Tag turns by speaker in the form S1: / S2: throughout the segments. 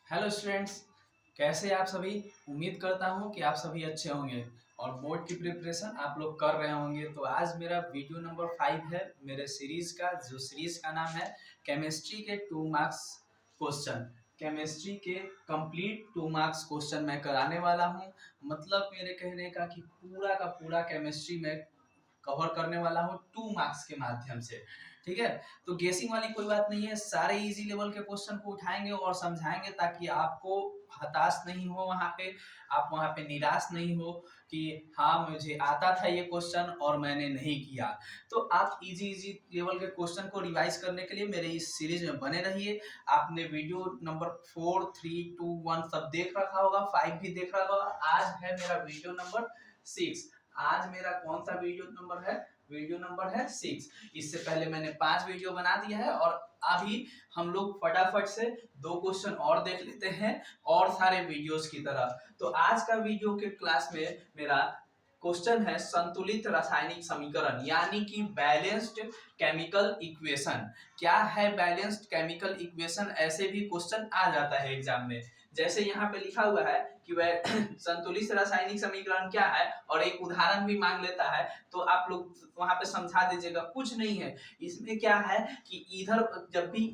S1: Hello students, कैसे आप सभी। उम्मीद करता हूँ कि आप सभी अच्छे होंगे और बोर्ड की प्रिपरेशन आप लोग कर रहे होंगे। तो आज मेरा वीडियो नंबर 5 है मेरे सीरीज का, जो सीरीज का नाम है केमिस्ट्री के 2 मार्क्स क्वेश्चन। केमिस्ट्री के कंप्लीट 2 मार्क्स क्वेश्चन मैं कराने वाला हूँ। मतलब मेरे कहने का कि पूरा का पूरा केमिस्ट्री में कवर करने वाला हूँ 2 मार्क्स के माध्यम से। ठीक है, तो गेसिंग वाली कोई बात नहीं है, सारे इजी लेवल के क्वेश्चन को उठाएंगे और समझाएंगे ताकि आपको हताश नहीं हो वहां पे, आप वहां पे निराश नहीं हो कि हाँ मुझे आता था ये क्वेश्चन और मैंने नहीं किया। तो आप इजी इजी लेवल के क्वेश्चन को रिवाइज करने के लिए मेरे इस सीरीज में बने रहिए। आपने वीडियो नंबर 4, 3, 2, 1 सब देख रखा होगा, 5 भी देख रखा होगा। आज है मेरा वीडियो नंबर 6। आज मेरा कौन सा वीडियो नंबर है? वीडियो नंबर है 6। इससे पहले मैंने 5 वीडियो बना दिया है और अभी हम लोग फटाफट से 2 क्वेश्चन और देख लेते हैं और सारे वीडियोस की तरह। तो आज का वीडियो के क्लास में मेरा क्वेश्चन है संतुलित रासायनिक समीकरण, यानी कि बैलेंस्ड केमिकल इक्वेशन। क्या है बैलेंस्ड केमिकल इक्वेशन? ऐसे भी क्वेश्चन आ जाता है एग्जाम में। जैसे यहाँ पे लिखा हुआ है कि वह संतुलित रासायनिक समीकरण क्या है और एक उदाहरण भी मांग लेता है, तो आप लोग वहां पे समझा दीजिएगा। कुछ नहीं है इसमें, क्या है कि इधर जब भी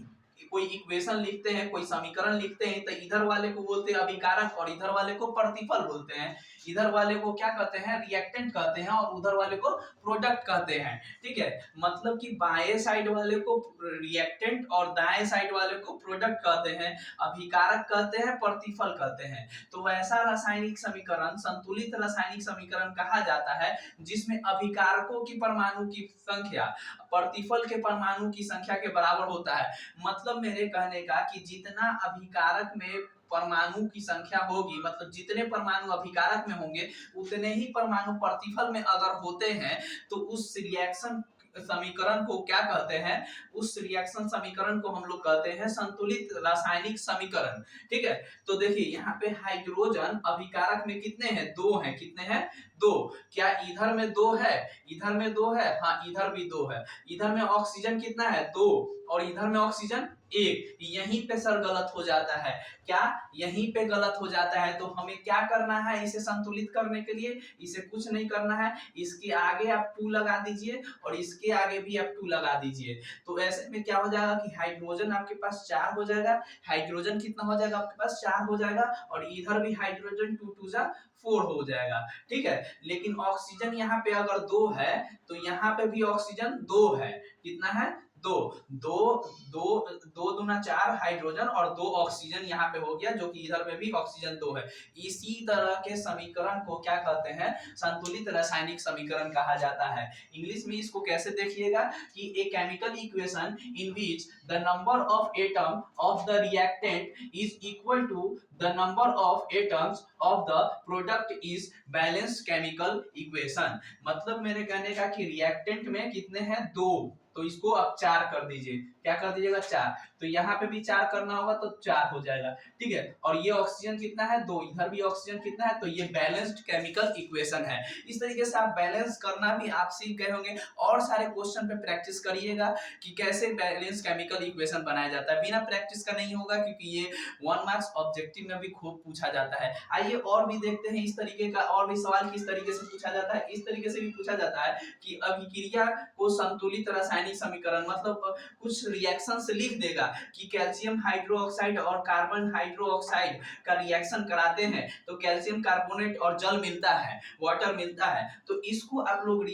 S1: कोई इक्वेशन लिखते हैं, कोई समीकरण लिखते हैं, तो इधर वाले को बोलते हैं अभिकारक और इधर वाले को प्रतिफल बोलते हैं। इधर वाले को क्या कहते हैं? रिएक्टेंट कहते हैं और उधर वाले को प्रोडक्ट कहते हैं। ठीक है, मतलब कि बाएं साइड वाले को रिएक्टेंट और दाएं साइड वाले को प्रोडक्ट कहते हैं, अभिकारक कहते हैं, प्रतिफल कहते हैं। तो वैसा रासायनिक समीकरण संतुलित रासायनिक समीकरण कहा जाता है जिसमें अभिकारकों की परमाणु की संख्या प्रतिफल के परमाणु की संख्या के बराबर होता है। मतलब मेरे कहने का कि जितना अभिकारक में परमाणु की संख्या होगी, मतलब जितने परमाणु अभिकारक में होंगे उतने ही परमाणु प्रतिफल में अगर होते हैं, तो उस रिएक्शन समीकरण को क्या कहते हैं? उस रिएक्शन समीकरण को हम लोग कहते हैं संतुलित रासायनिक समीकरण। ठीक है, तो देखिए यहाँ पे हाइड्रोजन अभिकारक में कितने हैं? 2 हैं। कितने हैं? 2। क्या इधर में 2 है? इधर में 2 है, हाँ इधर भी 2 है। इधर में ऑक्सीजन कितना है? 2। और इधर में ऑक्सीजन 1। यहीं पे सर गलत हो जाता है। क्या यहीं पे गलत हो जाता है? तो हमें क्या करना है इसे संतुलित करने के लिए? इसे कुछ नहीं करना है, इसके आगे आप 2 लगा दीजिए और इसके आगे भी आप 2 लगा दीजिए। तो ऐसे में क्या हो जाएगा कि हाइड्रोजन आपके पास 4 हो जाएगा। हाइड्रोजन कितना हो जाएगा आपके पास? 4 हो जाएगा और इधर भी हाइड्रोजन 2 2 जा 4 हो जाएगा। ठीक है, लेकिन ऑक्सीजन यहाँ पे अगर 2 है तो यहाँ पे भी ऑक्सीजन 2 है। कितना है? 2। 2 2 2 दूना 4 हाइड्रोजन और 2 ऑक्सीजन यहाँ पे हो गया, जो कि इधर में भी ऑक्सीजन 2 है। इसी तरह के समीकरण को क्या कहते हैं? संतुलित रासायनिक समीकरण कहा जाता है। इंग्लिश में इसको कैसे देखिएगा कि a chemical equation in which the number of atom of the reactant is equal to the number of atoms of the product is balanced chemical equation. मतलब मेरे कहने का कि रिएक्टेंट में कितने हैं? 2, तो इसको आप 4 कर दीजिए। क्या कर दीजिएगा? 4। तो यहाँ पे भी 4 करना होगा तो 4 हो जाएगा। ठीक है, और ये ऑक्सीजन कितना है? 2। इधर भी ऑक्सीजन कितना है? तो ये बैलेंस्ड केमिकल इक्वेशन है। इस तरीके से आप बैलेंस करना भी आप सीख गए होंगे और सारे क्वेश्चन पे प्रैक्टिस करिएगा कि कैसे बैलेंस केमिकल इक्वेशन बनाया जाता है। बिना प्रैक्टिस का नहीं होगा, क्योंकि ये 1 मार्क्स ऑब्जेक्टिव में भी खूब पूछा जाता है। आइए और भी देखते हैं इस तरीके का और भी सवाल किस तरीके से पूछा जाता है। इस तरीके से भी पूछा जाता है कि अभिक्रिया को संतुलित रासायनिक समीकरण, मतलब कुछ रिएक्शन से लिख देगा कि कैल्शियम हाइड्रोक्साइड और कार्बन हाइड्रोक्साइड का रिएक्शन कराते हैं तो कैल्शियम कार्बोनेट और जल मिलता है, वाटर मिलता है। तो इसको आप लोग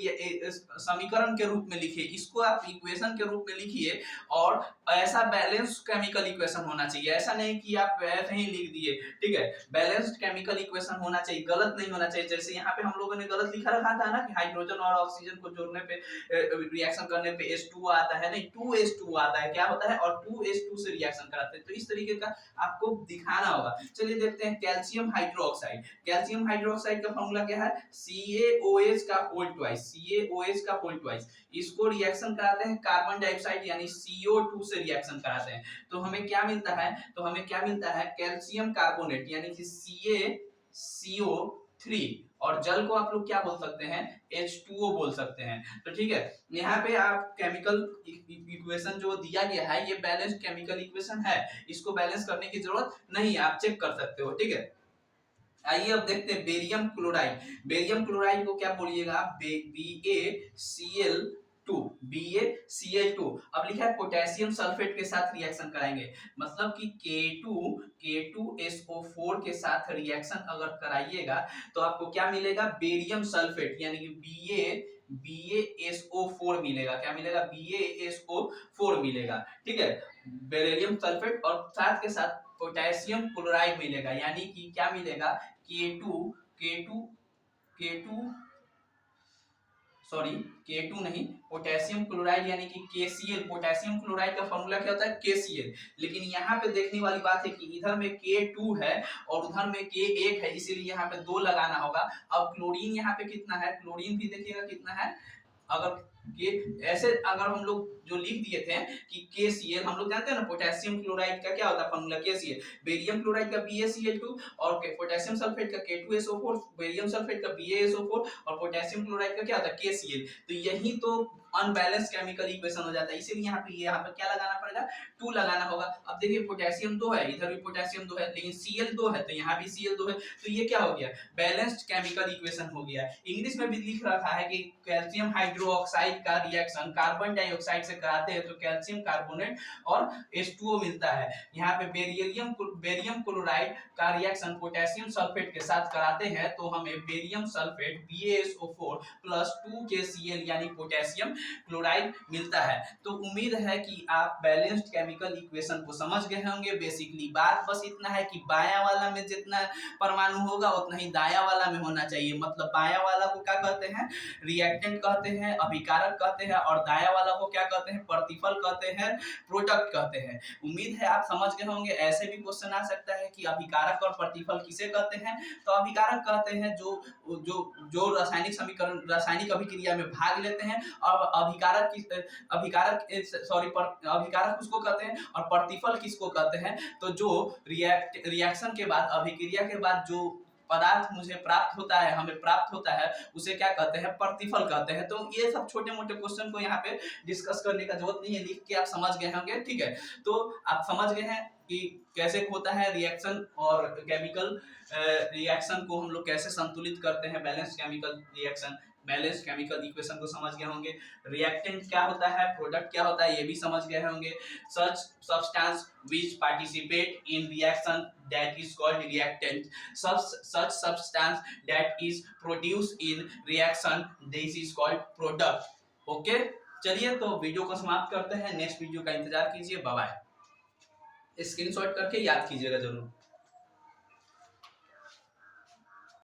S1: समीकरण के रूप में लिखिए, इसको आप इक्वेशन के रूप में लिखिए। और ऐसा बैलेंस केमिकल इक्वेशन होना चाहिए, ऐसा नहीं कि आप ऐसे ही लिख दिए। ठीक है, बैलेंस्ड केमिकल इक्वेशन होना चाहिए, गलत नहीं होना चाहिए। जैसे यहाँ पे हम लोगों ने गलत लिखा रखा था ना कि हाइड्रोजन और ऑक्सीजन को जोड़ने पे रिएक्शन करने पे H2 आता है, नहीं 2H2 आता है। क्या होता है? और 2H2 से रिएक्शन कराते हैं। तो इस तरीके का आपको दिखाना होगा। चलिए देखते हैं कैल्शियम हाइड्रोक्साइड। कैल्शियम हाइड्रोक्साइड का फॉर्मूला क्या है? CaOH का होल ट्वाइस, CaOH का होल ट्वाइस। इसको रिएक्शन कराते हैं कार्बन डाइऑक्साइड यानी CO2 से रिएक्शन कराते हैं। तो हमें क्या मिलता है? तो हमें क्या मिलता है? कैल्शियम कार्बोनेट यानी कि CaCO 3 और जल को आप लोग क्या बोल सकते हैं, H2O बोल सकते हैं। तो ठीक है, यहाँ पे आप केमिकल इक्वेशन जो दिया गया है ये बैलेंस्ड केमिकल इक्वेशन है, इसको बैलेंस करने की जरूरत नहीं है, आप चेक कर सकते हो। ठीक है, आइए अब देखते हैं बेरियम क्लोराइड। बेरियम क्लोराइड को क्या बोलिएगा, BaCl2, BaCl2। अब लिखा है पोटेशियम सल्फेट के साथ रिएक्शन कराएंगे, मतलब कि K2SO4 के साथ रिएक्शन अगर कराइएगा तो आपको क्या मिलेगा, बेरियम सल्फेट यानी कि BaSO4 मिलेगा। क्या मिलेगा, BaSO4 मिलेगा। ठीक है, बेरिलियम सल्फेट और साथ के साथ पोटेशियम क्लोराइड मिलेगा, यानी कि क्या मिलेगा, K2 K2 K2 sorry K2 नहीं, पोटेशियम क्लोराइड यानी कि KCl। पोटेशियम क्लोराइड का फॉर्मूला क्या होता है, KCl। लेकिन यहाँ पे देखने वाली बात है कि इधर में K2 है और उधर में K1 है, इसीलिए यहाँ पे 2 लगाना होगा। अब क्लोरीन यहाँ पे कितना है, क्लोरीन भी देखिएगा कितना है। अगर ये ऐसे अगर हम लोग जो लिख दिए थे कि KCl, हम लोग जानते हैं ना पोटेशियम क्लोराइड का क्या होता है फॉर्मूला, KCl। बेरियम क्लोराइड का BaCl2 और पोटेशियम सल्फेट का K2SO4, बेरियम सल्फेट का BaSO4 और पोटेशियम क्लोराइड का क्या होता है, KCl। तो यही तो अनबैलेंस केमिकल इक्वेशन हो जाता है, इसीलिए यहाँ पे क्या लगाना पड़ेगा, 2 लगाना होगा। अब देखिए पोटेशियम 2 है, इधर भी पोटेशियम 2 है, लेकिन Cl 2 है तो यहाँ भी Cl 2 है, तो ये क्या हो गया, बैलेंस्ड केमिकल इक्वेशन हो गया। इंग्लिश में भी लिख रखा है कि कैल्शियम हाइड्रोक्साइड का रिएक्शन कार्बन डाइऑक्साइड से कराते हैं तो कैल्शियम कार्बोनेट और H2O मिलता है। यहाँ पे बेरियम क्लोराइड का रिएक्शन पोटेशियम सल्फेट के साथ कराते हैं तो हमें barium sulphate BaSO4 plus 2KCl यानी पोटेशियम क्लोराइड मिलता है। तो उम्मीद है कि आप बैलेंस्ड केमिकल इक्वेशन को समझ गए होंगे। बेसिकली बात बस इतना है कि बायां वाला में जितना परमाणु होगा उतना ही दायां वाला में होना चाहिए। मतलब बायां वाला को क्या कहते हैं, रिएक्टेंट कहते हैं, अभिकारक कहते हैं, और दायां वाला को क्या कहते हैं, प्रतिफल कहते हैं, प्रोडक्ट कहते हैं। उम्मीद है आप समझ गए होंगे। ऐसे भी क्वेश्चन आ सकता है कि अभिकारक और प्रतिफल किसे कहते हैं, तो अभिकारक कहते हैं जो जो जो रासायनिक समीकरण, रासायनिक अभिक्रिया में भाग लेते हैं, और अभिकारक किसको कहते हैं और प्रतिफल किसको कहते हैं, तो जो रिएक्शन के बाद, अभिक्रिया के बाद जो पदार्थ मुझे प्राप्त होता है, हमें प्राप्त होता है, उसे क्या कहते हैं, प्रतिफल कहते हैं। तो ये सब छोटे मोटे क्वेश्चन को यहाँ पे डिस्कस करने का जरूरत नहीं है, लिख के आप समझ गए होंगे। ठीक है, तो आप समझ गए हैं कि कैसे होता है रिएक्शन, और केमिकल रिएक्शन को हम लोग कैसे संतुलित करते हैं, balance chemical reaction, balance chemical equation को समझ गए होंगे। रिएक्टेंट क्या होता है, प्रोडक्ट क्या होता है, ये भी समझ गए होंगे। सच substance which participate in reaction that is called reactant, such substance that is produced in reaction, this is called product। Okay, चलिए तो वीडियो को समाप्त करते हैं, नेक्स्ट वीडियो का इंतजार कीजिए। Bye bye. स्क्रीनशॉट करके याद कीजिएगा जरूर।